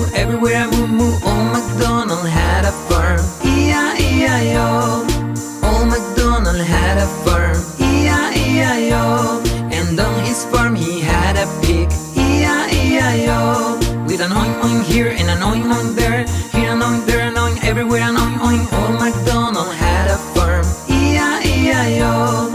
moo, everywhere I move, moo. Old MacDonald had a farm, E-I-E-I-O. Old MacDonald had a farm, E-I-E-I-O. And on his farm he had a pig, E-I-E-I-O. With an oink oink here and an oink oink there, here an oink, there an oink, everywhere an oink oink. Old MacDonald had a farm, E-I-E-I-O.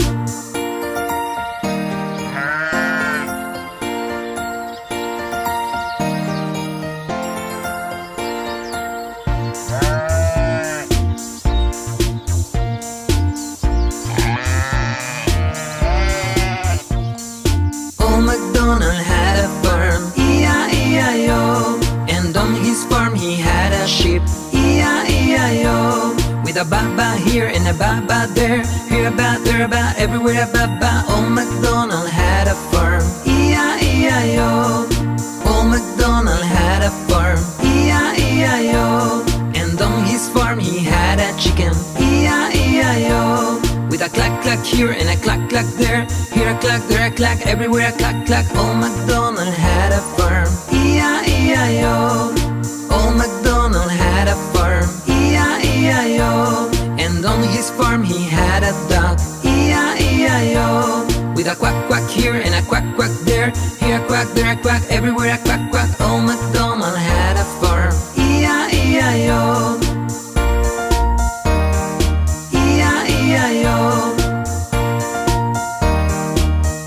Old MacDonald had a farm, E-I-E-I-O. And on his farm he had a sheep, E-I-E-I-O. With a ba-ba here and a ba-ba there, here a ba, there a ba, everywhere a ba-ba. Old MacDonald had a farm, E-I-E-I-O. Old MacDonald had a farm, E-I-E-I-O. And on his farm he had a chicken, E-I-E-I-O. With a clack clack here and a clack clack there, here a clack, there a clack, everywhere a clack clack. Old MacDonald had a farm, E-I-E-I-O. Old MacDonald had a farm, E-I-E-I-O. And on his farm he had a dog, E-I-E-I-O. With a quack quack here and a quack quack there, here a quack, there a quack, everywhere a quack quack. Old MacDonald had a farm, E-I-E-I-O. E-I-E-I-O.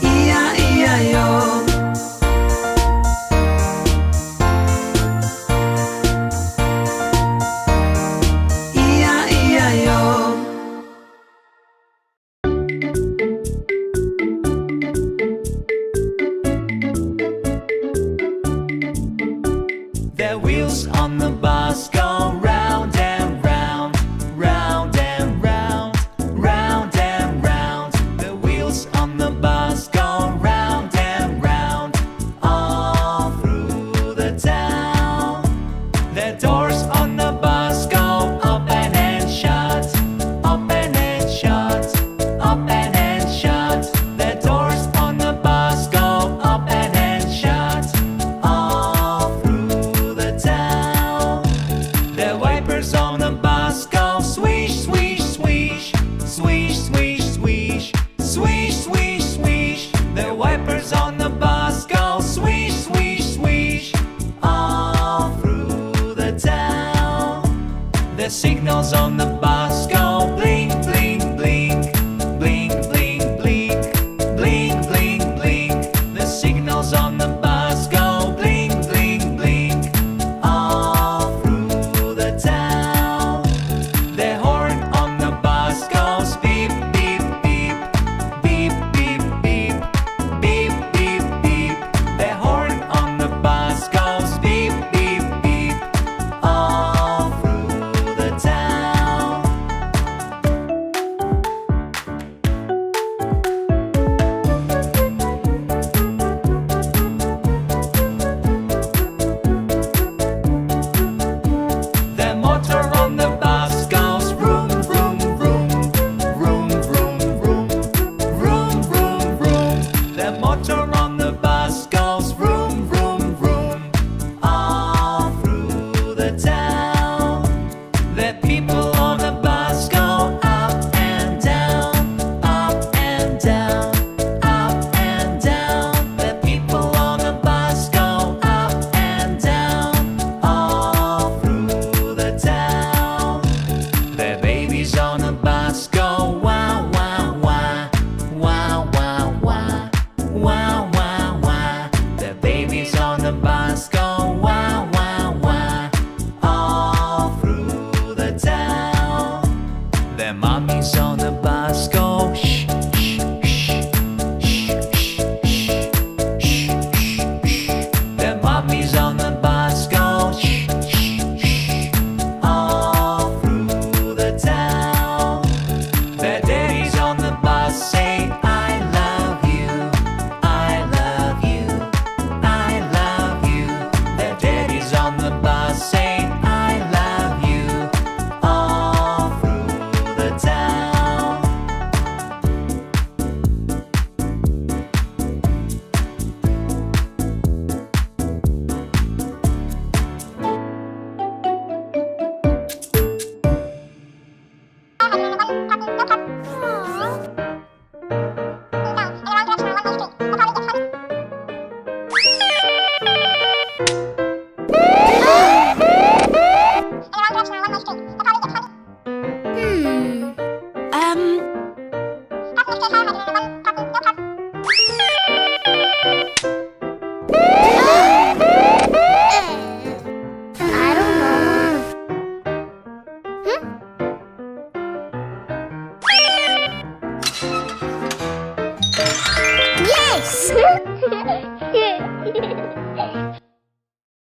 E-I-E-I-O. E-I-E-I-O. The wheels on the bus go round and round, round and round, round and round. The wheels on the bus go round and round, all through the town. The doors on the bus go open and shut, open and shut, open and shut. The doors on the bus go open and shut, all through the town. The wipers on the bus go swish, swish, swish, swish, swish, swish, swish, swish, swish. The wipers on the bus go swish, swish, swish, all through the town. The signals on the bus go blink, blink, blink, blink, blink, blink, blink, blink, blink. The signals on the bus go blink, blink, blink, all through the town. The horn on the bus goes beep, beep, beep, beep, beep, beep, beep, beep, beep. The horn on the bus goes beep, beep, beep, all through the town. I don't know. Yes!